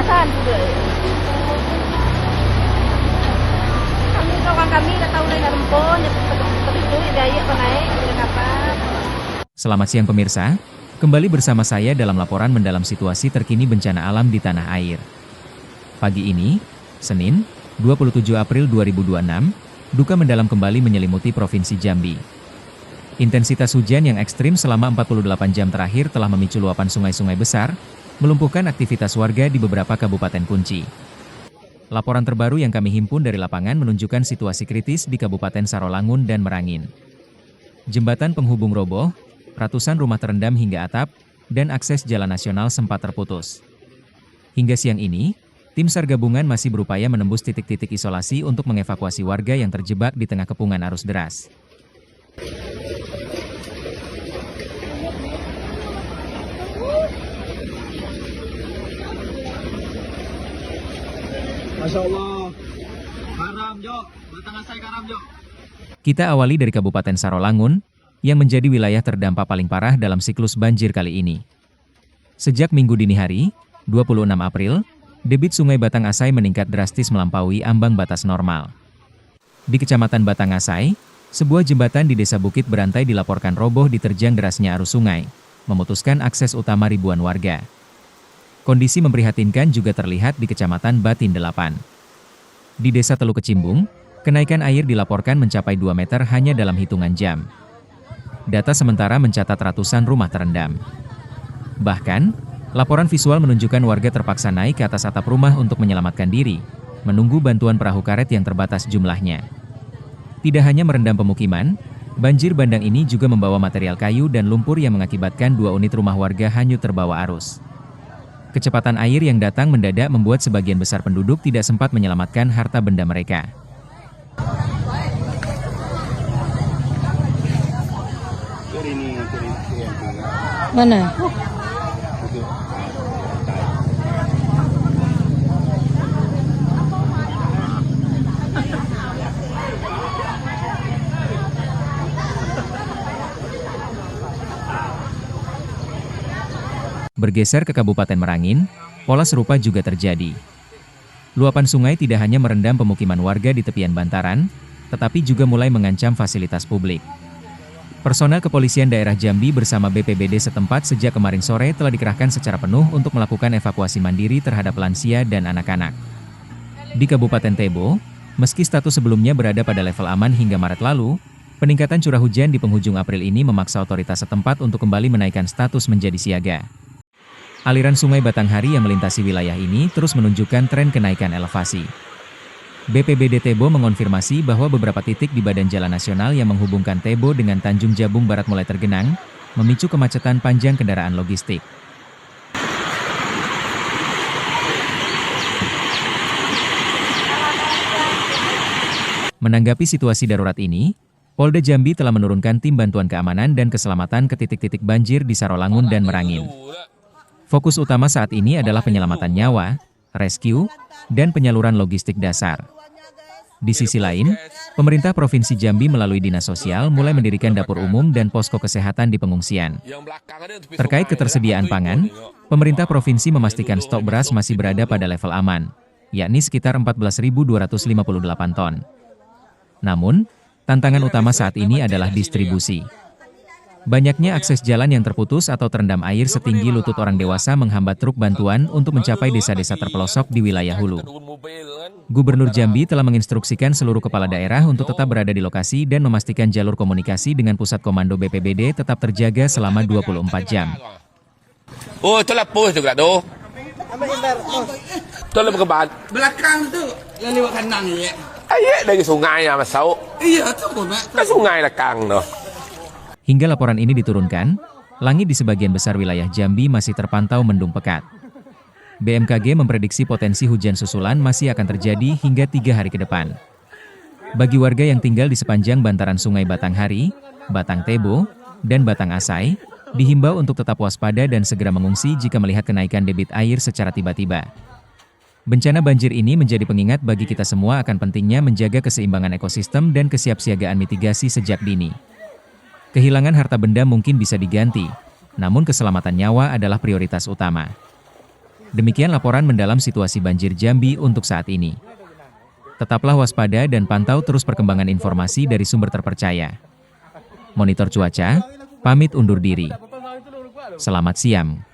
kemasan juga. Kami kawan kami dah tahu naik rempon, seperti itu daya naik ke kapal. Selamat siang pemirsa, kembali bersama saya dalam laporan mendalam situasi terkini bencana alam di tanah air. Pagi ini, Senin, 27 April 2026, duka mendalam kembali menyelimuti Provinsi Jambi. Intensitas hujan yang ekstrim selama 48 jam terakhir telah memicu luapan sungai-sungai besar, melumpuhkan aktivitas warga di beberapa kabupaten kunci. Laporan terbaru yang kami himpun dari lapangan menunjukkan situasi kritis di Kabupaten Sarolangun dan Merangin. Jembatan penghubung roboh, ratusan rumah terendam hingga atap, dan akses jalan nasional sempat terputus. Hingga siang ini, tim SAR gabungan masih berupaya menembus titik-titik isolasi untuk mengevakuasi warga yang terjebak di tengah kepungan arus deras. Masya Allah, karam Jo, batang asai karam Jo. Kita awali dari Kabupaten Sarolangun, yang menjadi wilayah terdampak paling parah dalam siklus banjir kali ini. Sejak Minggu dini hari, 26 April, debit Sungai Batang Asai meningkat drastis melampaui ambang batas normal. Di Kecamatan Batang Asai, sebuah jembatan di Desa Bukit Berantai dilaporkan roboh diterjang derasnya arus sungai, memutuskan akses utama ribuan warga. Kondisi memprihatinkan juga terlihat di Kecamatan Batin 8. Di Desa Teluk Kecimbung, kenaikan air dilaporkan mencapai 2 meter hanya dalam hitungan jam. Data sementara mencatat ratusan rumah terendam. Bahkan, laporan visual menunjukkan warga terpaksa naik ke atas atap rumah untuk menyelamatkan diri, menunggu bantuan perahu karet yang terbatas jumlahnya. Tidak hanya merendam pemukiman, banjir bandang ini juga membawa material kayu dan lumpur yang mengakibatkan 2 unit rumah warga hanyut terbawa arus. Kecepatan air yang datang mendadak membuat sebagian besar penduduk tidak sempat menyelamatkan harta benda mereka. Mana? Bergeser ke Kabupaten Merangin, pola serupa juga terjadi. Luapan sungai tidak hanya merendam pemukiman warga di tepian bantaran, tetapi juga mulai mengancam fasilitas publik. Personel kepolisian daerah Jambi bersama BPBD setempat sejak kemarin sore telah dikerahkan secara penuh untuk melakukan evakuasi mandiri terhadap lansia dan anak-anak. Di Kabupaten Tebo, meski status sebelumnya berada pada level aman hingga Maret lalu, peningkatan curah hujan di penghujung April ini memaksa otoritas setempat untuk kembali menaikkan status menjadi siaga. Aliran Sungai Batanghari yang melintasi wilayah ini terus menunjukkan tren kenaikan elevasi. BPBD Tebo mengonfirmasi bahwa beberapa titik di badan jalan nasional yang menghubungkan Tebo dengan Tanjung Jabung Barat mulai tergenang, memicu kemacetan panjang kendaraan logistik. Menanggapi situasi darurat ini, Polda Jambi telah menurunkan tim bantuan keamanan dan keselamatan ke titik-titik banjir di Sarolangun dan Merangin. Fokus utama saat ini adalah penyelamatan nyawa, rescue, dan penyaluran logistik dasar. Di sisi lain, pemerintah Provinsi Jambi melalui Dinas Sosial mulai mendirikan dapur umum dan posko kesehatan di pengungsian. Terkait ketersediaan pangan, pemerintah provinsi memastikan stok beras masih berada pada level aman, yakni sekitar 14.258 ton. Namun, tantangan utama saat ini adalah distribusi. Banyaknya akses jalan yang terputus atau terendam air setinggi lutut orang dewasa menghambat truk bantuan untuk mencapai desa-desa terpelosok di wilayah hulu. Gubernur Jambi telah menginstruksikan seluruh kepala daerah untuk tetap berada di lokasi dan memastikan jalur komunikasi dengan pusat komando BPBD tetap terjaga selama 24 jam. Oh, itu lapus juga tuh. Itu lebih kebat. Belakang tu, yang lewat kanan ni. Ayah dari sungai ya masuk. Iya tu pun. Ke sungai belakang tuh. Hingga laporan ini diturunkan, langit di sebagian besar wilayah Jambi masih terpantau mendung pekat. BMKG memprediksi potensi hujan susulan masih akan terjadi hingga 3 hari ke depan. Bagi warga yang tinggal di sepanjang bantaran Sungai Batanghari, Batang Tebo, dan Batang Asai, dihimbau untuk tetap waspada dan segera mengungsi jika melihat kenaikan debit air secara tiba-tiba. Bencana banjir ini menjadi pengingat bagi kita semua akan pentingnya menjaga keseimbangan ekosistem dan kesiapsiagaan mitigasi sejak dini. Kehilangan harta benda mungkin bisa diganti, namun keselamatan nyawa adalah prioritas utama. Demikian laporan mendalam situasi banjir Jambi untuk saat ini. Tetaplah waspada dan pantau terus perkembangan informasi dari sumber terpercaya. Monitor Cuaca, pamit undur diri. Selamat siang.